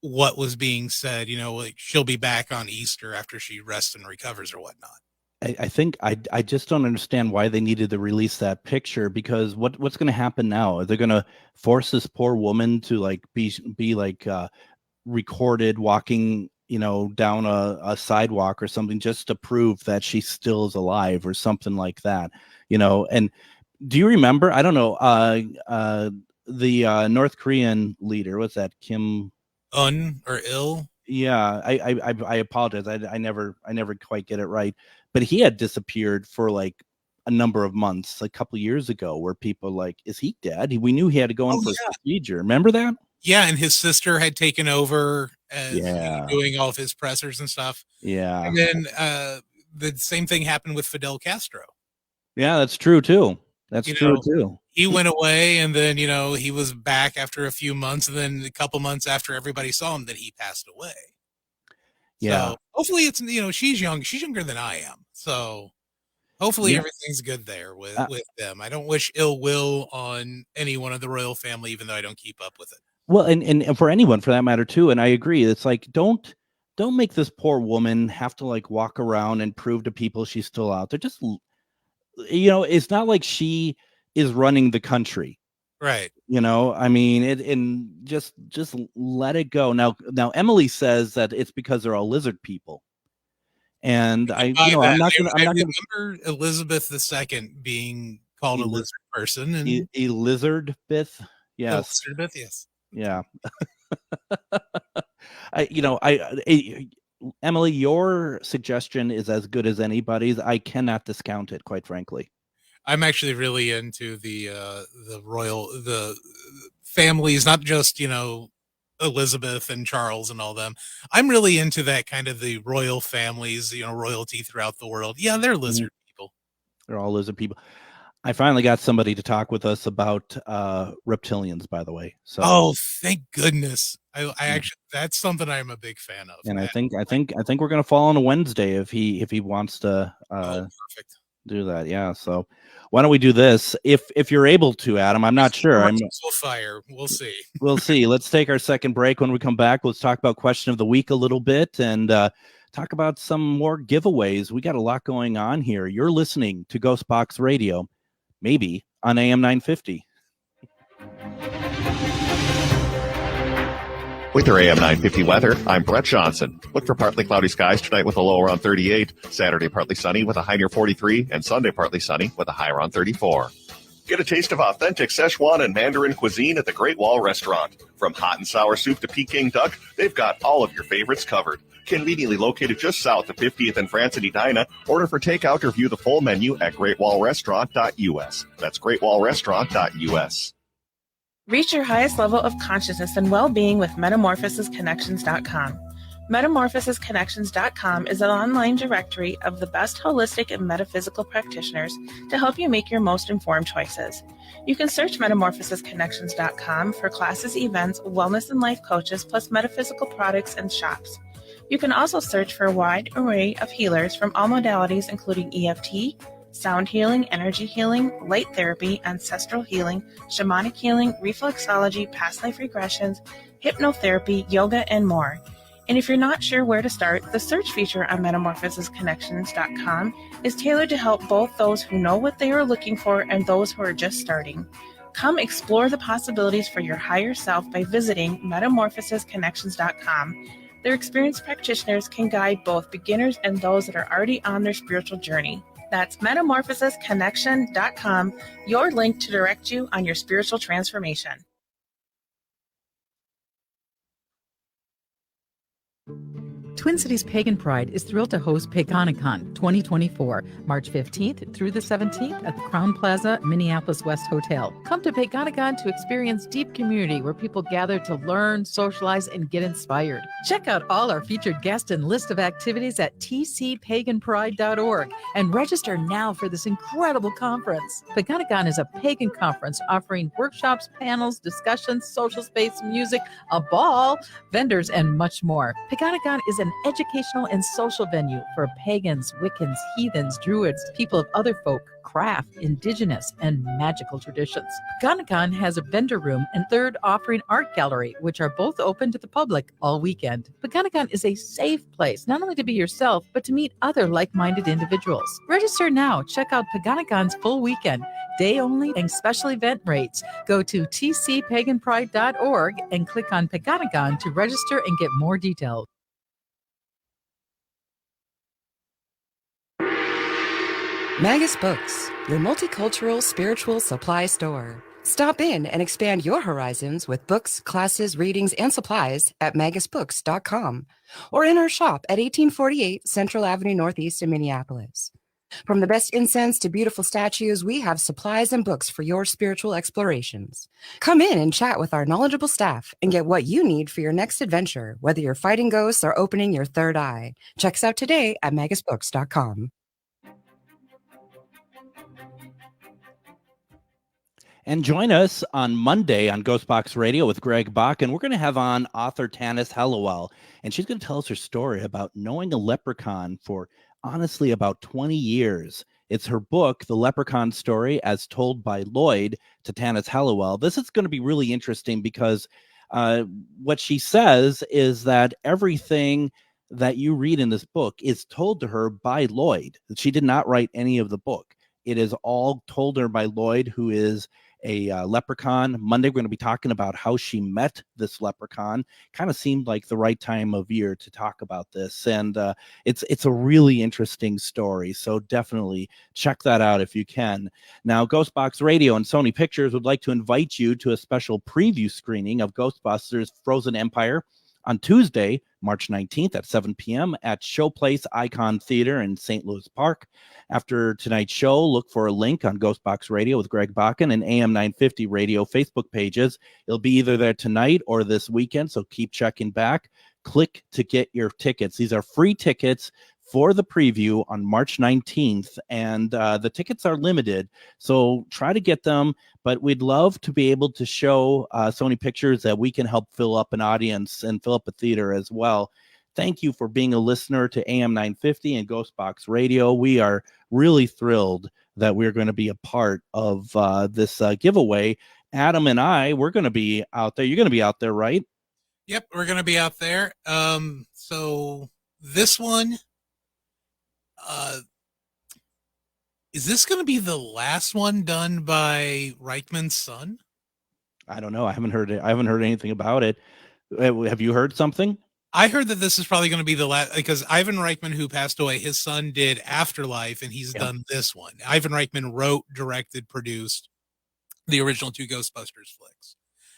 what was being said. Like, she'll be back on Easter after she rests and recovers or whatnot. I think I just don't understand why they needed to release that picture, because what's going to happen now? Are they going to force this poor woman to be recorded walking, down a sidewalk or something, just to prove that she still is alive or something like that, And do you remember? I don't know. The North Korean leader, what's that? Kim Un or ill? Yeah, I apologize. I never quite get it right. But he had disappeared for like a number of months, a couple years ago, where people like, is he dead? We knew he had to go in for a procedure. Remember that? Yeah, and his sister had taken over as doing all of his pressers and stuff. Yeah. And then the same thing happened with Fidel Castro. Yeah, that's true too. That's true too. He went away, and then he was back after a few months, and then a couple months after everybody saw him, then he passed away. Yeah. So hopefully it's she's young. She's younger than I am. So hopefully everything's good there with them. I don't wish ill will on anyone of the royal family, even though I don't keep up with it. Well, and for anyone for that matter too. And I agree. It's like, don't make this poor woman have to like walk around and prove to people she's still out there. Just, it's not like she is running the country. Right. I mean, just let it go. Now Emily says that it's because they're all lizard people. And I'm not going to remember Elizabeth II being called a lizard person, and Elizabeth. Yes. Elizabeth, yes. Yeah. Emily, your suggestion is as good as anybody's. I cannot discount it, quite frankly. I'm actually really into the families, not just, Elizabeth and Charles and all them. I'm really into that kind of the royal families, royalty throughout the world. Yeah, they're lizard people. They're all lizard people. I finally got somebody to talk with us about reptilians, by the way. So, oh, thank goodness! I actually, that's something I'm a big fan of. And I think we're gonna fall on a Wednesday if he wants to perfect. Do that. Yeah. So why don't we do this? If you're able to, Adam, I'm not sure. We'll fire. We'll see. We'll see. Let's take our second break. When we come back, let's talk about question of the week a little bit and talk about some more giveaways. We got a lot going on here. You're listening to Ghostbox Radio, maybe on AM 950. With your AM 950 weather, I'm Brett Johnson. Look for partly cloudy skies tonight with a low around 38. Saturday, partly sunny with a high near 43. And Sunday, partly sunny with a high around 34. Get a taste of authentic Szechuan and Mandarin cuisine at the Great Wall Restaurant. From hot and sour soup to Peking duck, they've got all of your favorites covered. Conveniently located just south of 50th and France and Edina. Order for takeout or view the full menu at greatwallrestaurant.us. That's greatwallrestaurant.us. Reach your highest level of consciousness and well-being with metamorphosisconnections.com. Metamorphosisconnections.com is an online directory of the best holistic and metaphysical practitioners to help you make your most informed choices. You can search metamorphosisconnections.com for classes, events, wellness and life coaches, plus metaphysical products and shops. You can also search for a wide array of healers from all modalities, including EFT, sound healing, energy healing, light therapy, ancestral healing, shamanic healing, reflexology, past life regressions, hypnotherapy, yoga, and more. And if you're not sure where to start, the search feature on metamorphosisconnections.com is tailored to help both those who know what they are looking for and those who are just starting. Come explore the possibilities for your higher self by visiting metamorphosisconnections.com. Their experienced practitioners can guide both beginners and those that are already on their spiritual journey. That's metamorphosisconnection.com, your link to direct you on your spiritual transformation. Twin Cities Pagan Pride is thrilled to host Pagonicon 2024, March 15th through the 17th at the Crown Plaza, Minneapolis West Hotel. Come to Pagonicon to experience deep community where people gather to learn, socialize, and get inspired. Check out all our featured guests and list of activities at tcpaganpride.org and register now for this incredible conference. Pagonicon is a pagan conference offering workshops, panels, discussions, social space, music, a ball, vendors, and much more. Pagonicon is an educational and social venue for pagans, Wiccans, heathens, druids, people of other folk, craft, indigenous, and magical traditions. Pagonicon has a vendor room and third offering art gallery, which are both open to the public all weekend. Pagonicon is a safe place, not only to be yourself, but to meet other like-minded individuals. Register now. Check out Pagonicon's full weekend, day only, and special event rates. Go to tcpaganpride.org and click on Pagonicon to register and get more details. Magus Books, your multicultural spiritual supply store. Stop in and expand your horizons with books, classes, readings, and supplies at magusbooks.com or in our shop at 1848 Central Avenue Northeast in Minneapolis. From the best incense to beautiful statues, we have supplies and books for your spiritual explorations. Come in and chat with our knowledgeable staff and get what you need for your next adventure, whether you're fighting ghosts or opening your third eye. Check us out today at magusbooks.com. And join us on Monday on Ghostbox Radio with Greg Bach, and we're going to have on author Tanis Hallowell, and she's going to tell us her story about knowing a leprechaun for honestly about 20 years. It's her book, The Leprechaun Story, as told by Lloyd to Tanis Hallowell. This is going to be really interesting because what she says is that everything that you read in this book is told to her by Lloyd. She did not write any of the book. It is all told her by Lloyd, who is a leprechaun. Monday, we're going to be talking about how she met this leprechaun. Kind of seemed like the right time of year to talk about this. And it's a really interesting story. So definitely check that out if you can. Now, Ghostbox Radio and Sony Pictures would like to invite you to a special preview screening of Ghostbusters Frozen Empire on Tuesday, March 19th at 7 p.m. at Showplace Icon Theater in St. Louis Park. After tonight's show, look for a link on Ghostbox Radio with Greg Bakken and AM 950 Radio Facebook pages. It'll be either there tonight or this weekend, so keep checking back. Click to get your tickets. These are free tickets for the preview on March 19th, and the tickets are limited, so try to get them, but we'd love to be able to show Sony Pictures that we can help fill up an audience and fill up a theater as well. Thank you for being a listener to AM 950 and Ghostbox Radio. We are really thrilled that we're going to be a part of this giveaway. Adam and I, we're going to be out there. You're going to be out there, right? Yep, we're going to be out there. So this one, is this going to be the last one done by Reichman's son? I don't know. I haven't heard it. I haven't heard anything about it. Have you heard something? I heard that this is probably going to be the last, because Ivan Reichman, who passed away, his son did Afterlife, and he's done this one. Ivan Reichman wrote, directed, produced the original two Ghostbusters flicks.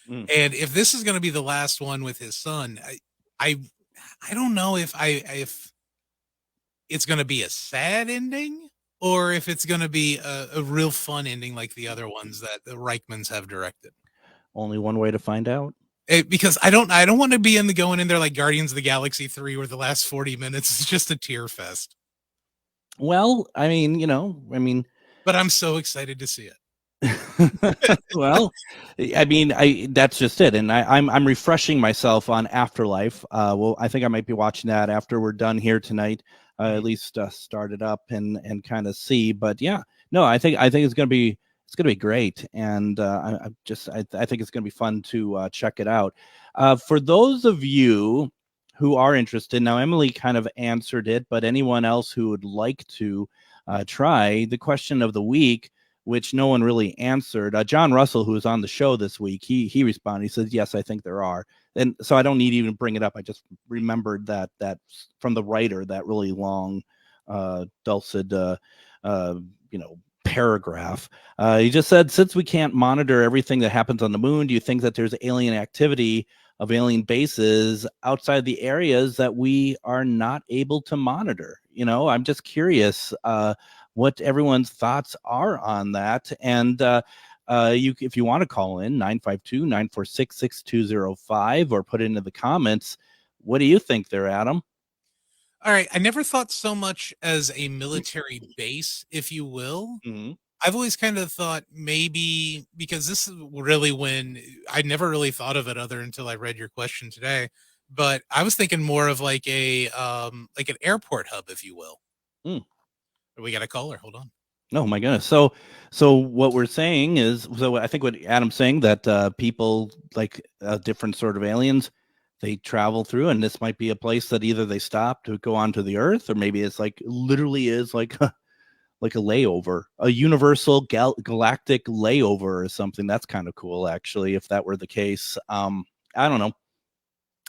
And if this is going to be the last one with his son, I don't know if it's going to be a sad ending or if it's going to be a real fun ending like the other ones that the Reichmans have directed. Only one way to find out. Because I don't want to be going in there like Guardians of the Galaxy 3, where the last 40 minutes is just a tear fest. Well, I mean, but I'm so excited to see it. Well, I mean, that's just it. And I'm refreshing myself on Afterlife. Well, I think I might be watching that after we're done here tonight. At least start it up and kind of see. But yeah, no, I think it's gonna be great, and I think it's gonna be fun to check it out. For those of you who are interested. Now, Emily kind of answered it, but anyone else who would like to try the question of the week, which no one really answered. John Russell, who was on the show this week, he responded. He says, yes, I think there are. And so I don't need to even bring it up. I just remembered that from the writer, that really long, dulcet, paragraph. He just said, since we can't monitor everything that happens on the moon, do you think that there's alien activity of alien bases outside the areas that we are not able to monitor? I'm just curious what everyone's thoughts are on that. And if you want to call in, 952-946-6205, or put it into the comments. What do you think there, Adam? All right. I never thought so much as a military base, if you will. Mm-hmm. I've always kind of thought maybe, because this is really when I never really thought of it other until I read your question today, but I was thinking more of like an airport hub, if you will. We got a caller. Hold on. Oh my goodness. So what we're saying is, I think what Adam's saying, that people like different sort of aliens, they travel through, and this might be a place that either they stop to go onto the Earth, or maybe it's like literally is like a layover, a universal galactic layover or something. That's kind of cool, actually, if that were the case. I don't know.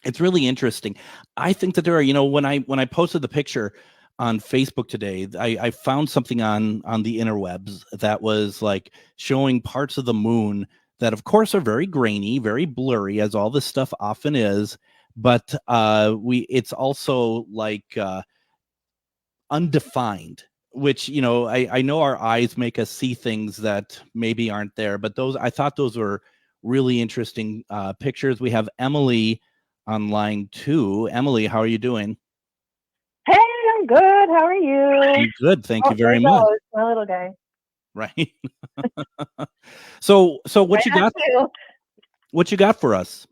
It's really interesting. I think that there are, when I posted the picture on Facebook today, I found something on the interwebs that was like showing parts of the moon that, of course, are very grainy, very blurry, as all this stuff often is. But it's also like undefined, which, I know our eyes make us see things that maybe aren't there. But I thought those were really interesting pictures. We have Emily on line 2. Emily, how are you doing? Hey, I'm good. How are you? I'm good. Thank you very much. My little guy. Right. So what you got? What you got for us?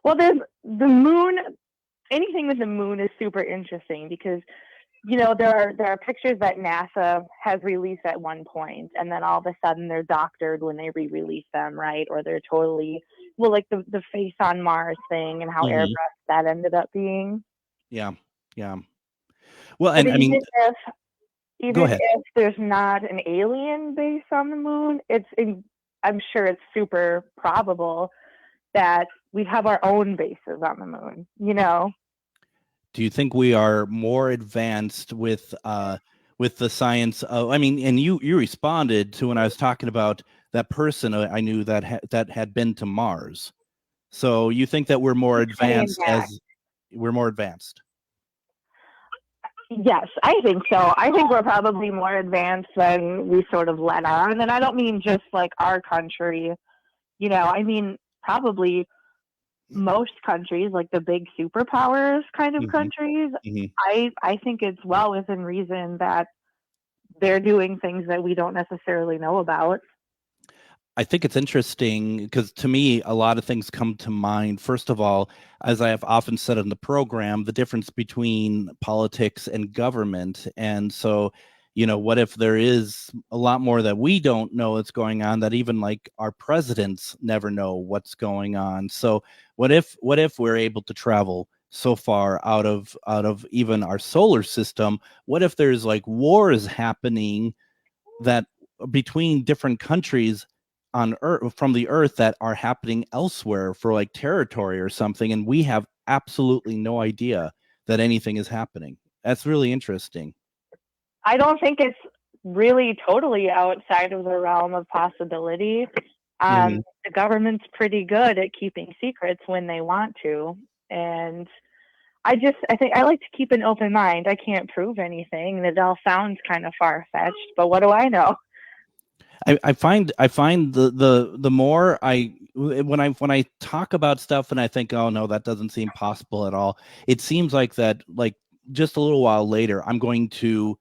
Well, there's the moon. Anything with the moon is super interesting because, there are pictures that NASA has released at one point, and then all of a sudden they're doctored when they re-release them, right? Or they're totally, like the face on Mars thing and how airbrushed that ended up being. Yeah. Well, and I mean, even if there's not an alien base on the moon, I'm sure it's super probable that we have our own bases on the moon, Do you think we are more advanced with the science of, and you responded to when I was talking about that person I knew that had been to Mars. So you think that we're more advanced Yes, I think so. I think we're probably more advanced than we sort of let on. And I don't mean just like our country, I mean probably most countries, like the big superpowers kind of countries. I think it's well within reason that they're doing things that we don't necessarily know about. I think it's interesting because to me, a lot of things come to mind. First of all, as I have often said in the program, the difference between politics and government. And so, what if there is a lot more that we don't know that's going on, that even like our presidents never know what's going on? So what if we're able to travel so far out of even our solar system? What if there's like wars happening that between different countries on Earth, from the Earth, that are happening elsewhere for like territory or something, and we have absolutely no idea that anything is happening? That's really interesting. I don't think it's really totally outside of the realm of possibility. The government's pretty good at keeping secrets when they want to, and I think I like to keep an open mind. I can't prove anything, and it all sounds kind of far-fetched, but what do I know? I find the more when I talk about stuff and I think, oh no, that doesn't seem possible at all, it seems like that, like just a little while later, I'm going to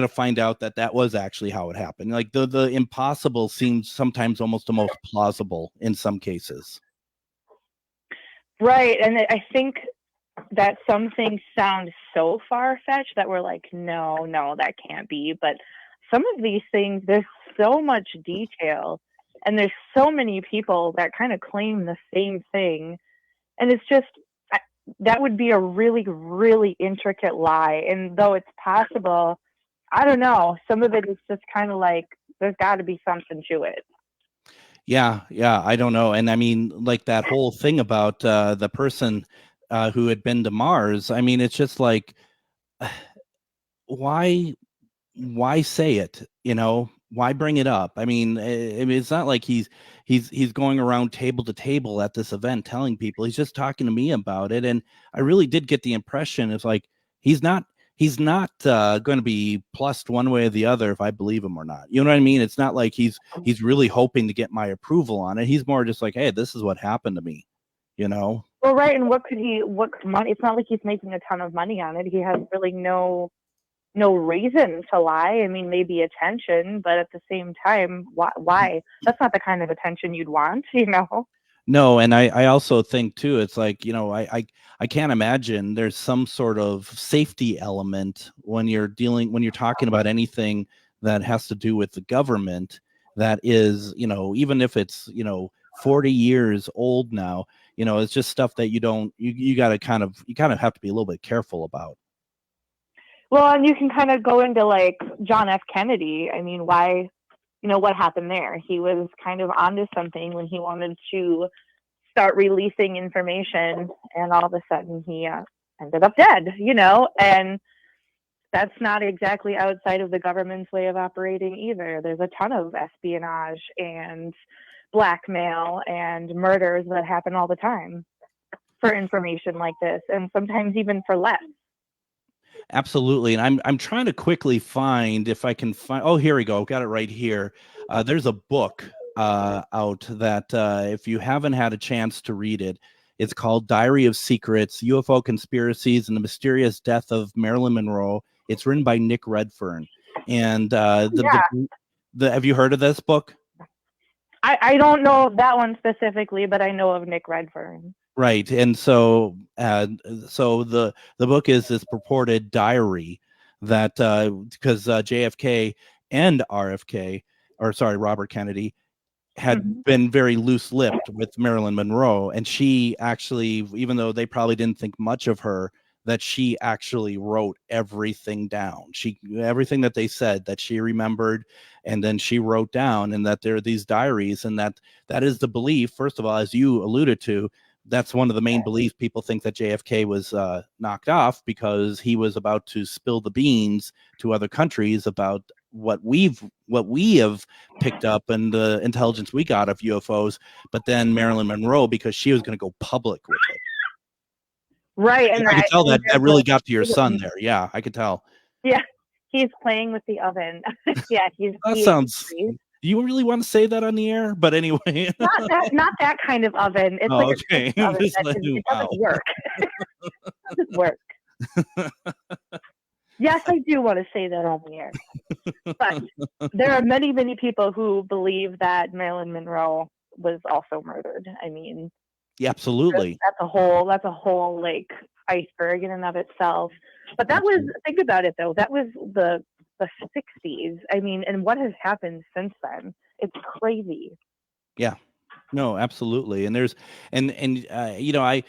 find out that was actually how it happened. Like the impossible seems sometimes almost the most plausible in some cases. Right, and I think that some things sound so far-fetched that we're like, no, that can't be. But some of these things, there's so much detail, and there's so many people that kind of claim the same thing. And it's just, that would be a really, really intricate lie. And though it's possible, I don't know. Some of it is just kind of like, there's got to be something to it. Yeah, I don't know. And I mean, like that whole thing about the person who had been to Mars. I mean, it's just like, why say it? Why bring it up? I mean, it's not like he's going around table to table at this event telling people. He's just talking to me about it, and I really did get the impression it's like he's not going to be plussed one way or the other if I believe him or not. You know what I mean? It's not like he's really hoping to get my approval on it. He's more just like, hey, this is what happened to me. Well, right. And what money? It's not like he's making a ton of money on it. He has really no reason to lie. I mean, maybe attention, but at the same time, why? That's not the kind of attention you'd want, No, and I also think too, it's like, I can't imagine there's some sort of safety element when you're talking about anything that has to do with the government that is, even if it's, 40 years old now, it's just stuff that you got to kind of have to be a little bit careful about. Well, and you can kind of go into like John F. Kennedy. I mean, why, what happened there? He was kind of onto something when he wanted to start releasing information, and all of a sudden he ended up dead, and that's not exactly outside of the government's way of operating either. There's a ton of espionage and blackmail and murders that happen all the time for information like this, and sometimes even for less. Absolutely. And I'm trying to quickly find if I can find. Oh, here we go. Got it right here. There's a book out that if you haven't had a chance to read it, it's called Diary of Secrets, UFO Conspiracies and the Mysterious Death of Marilyn Monroe. It's written by Nick Redfern. And have you heard of this book? I don't know of that one specifically, but I know of Nick Redfern. Right. And so the book is this purported diary that because JFK and Robert Kennedy had been very loose-lipped with Marilyn Monroe, and she actually, even though they probably didn't think much of her, that she actually wrote everything down. Everything that they said that she remembered, and then she wrote down, and that there are these diaries, and that is the belief. First of all, as you alluded to, that's one of the main beliefs. People think that JFK was knocked off because he was about to spill the beans to other countries about what we have picked up and the intelligence we got of UFOs. But then Marilyn Monroe, because she was going to go public with it. Right. And I could tell that really got to your son there. Yeah, I could tell. Yeah, he's playing with the oven. Yeah, that sounds. Do you really want to say that on the air? But anyway, not that kind of oven. It's like okay. A oven it doesn't work. It doesn't work. Yes, I do want to say that on the air. But there are many, many people who believe that Marilyn Monroe was also murdered. I mean, yeah, absolutely. That's a whole like iceberg in and of itself. But that was, think about it though, that was the 60s. I mean, and what has happened since then? It's crazy. Yeah. No, absolutely. And there's I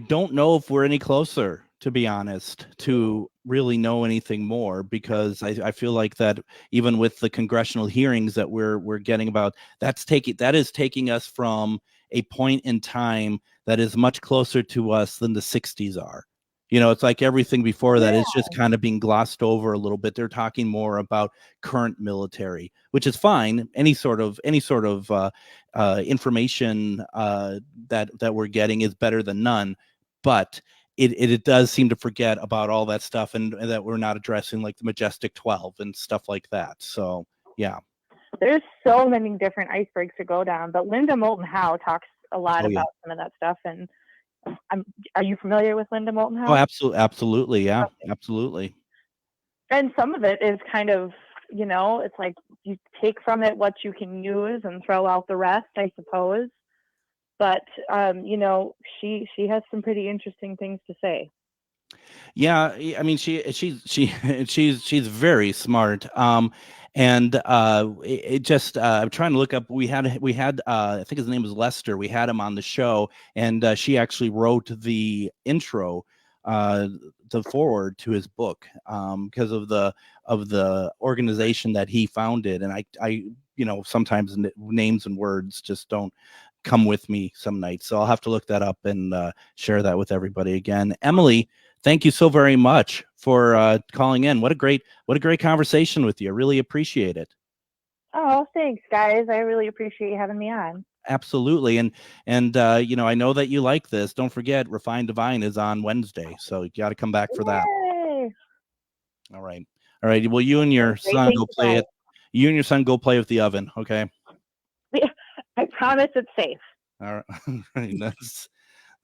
don't know if we're any closer, to be honest, to really know anything more, because I feel like that even with the congressional hearings that we're getting about, that is taking us from a point in time that is much closer to us than the 60s are. It's like everything before that is just kind of being glossed over a little bit. They're talking more about current military, which is fine. Any sort of information that we're getting is better than none. But it does seem to forget about all that stuff, and that we're not addressing like the Majestic 12 and stuff like that. So, yeah. There's so many different icebergs to go down, but Linda Moulton Howe talks a lot about some of that stuff. And are you familiar with Linda Moulton Howe? Oh, absolutely. Yeah, okay. Absolutely. And some of it is kind of, it's like you take from it what you can use and throw out the rest, I suppose. But, she has some pretty interesting things to say. Yeah, I mean, she's very smart. And it just I'm trying to look up. We had I think his name was Lester. We had him on the show, and she actually wrote the intro, the forward to his book, because of the organization that he founded. And I sometimes names and words just don't come with me some nights, so I'll have to look that up and share that with everybody again. Emily, thank you so very much for calling in. What a great conversation with you. I really appreciate it. Oh, thanks, guys. I really appreciate you having me on. Absolutely. And I know that you like this. Don't forget, Refined Divine is on Wednesday, so you got to come back for that. Yay! All right. Well, you and your son go play it. You and your son go play with the oven, okay? I promise it's safe. All right.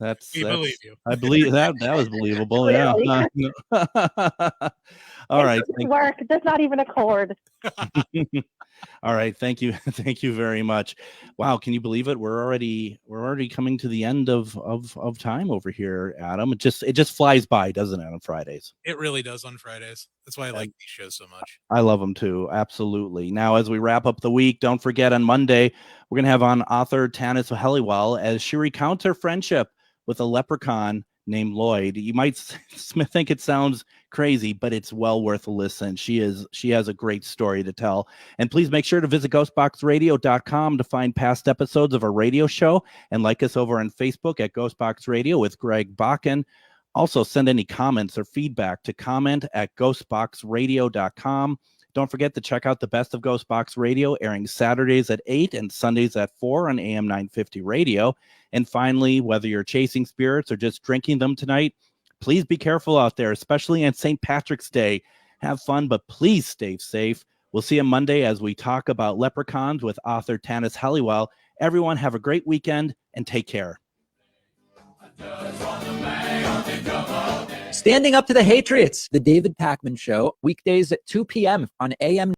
That's believe you. I believe that was believable. Yeah. All right. It doesn't work. There's not even a cord. All right. Thank you. Thank you very much. Wow. Can you believe it? We're already coming to the end of time over here, Adam. It just flies by, doesn't it, on Fridays? It really does on Fridays. That's why I like these shows so much. I love them too. Absolutely. Now, as we wrap up the week, don't forget on Monday, we're going to have on author Tanis Helliwell as she recounts her friendship with a leprechaun named Lloyd. You might think it sounds crazy, but it's well worth a listen. She has a great story to tell. And please make sure to visit ghostboxradio.com to find past episodes of our radio show, and like us over on Facebook at Ghostbox Radio with Greg Bakken. Also, send any comments or feedback to comment@ghostboxradio.com. Don't forget to check out the Best of Ghostbox Radio, airing Saturdays at 8 and Sundays at 4 on AM 950 Radio. And finally, whether you're chasing spirits or just drinking them tonight, please be careful out there, especially on St. Patrick's Day. Have fun, but please stay safe. We'll see you Monday as we talk about leprechauns with author Tanis Helliwell. Everyone have a great weekend and take care. Standing Up to the Hatriots, the David Pakman Show, weekdays at 2 p.m. on AM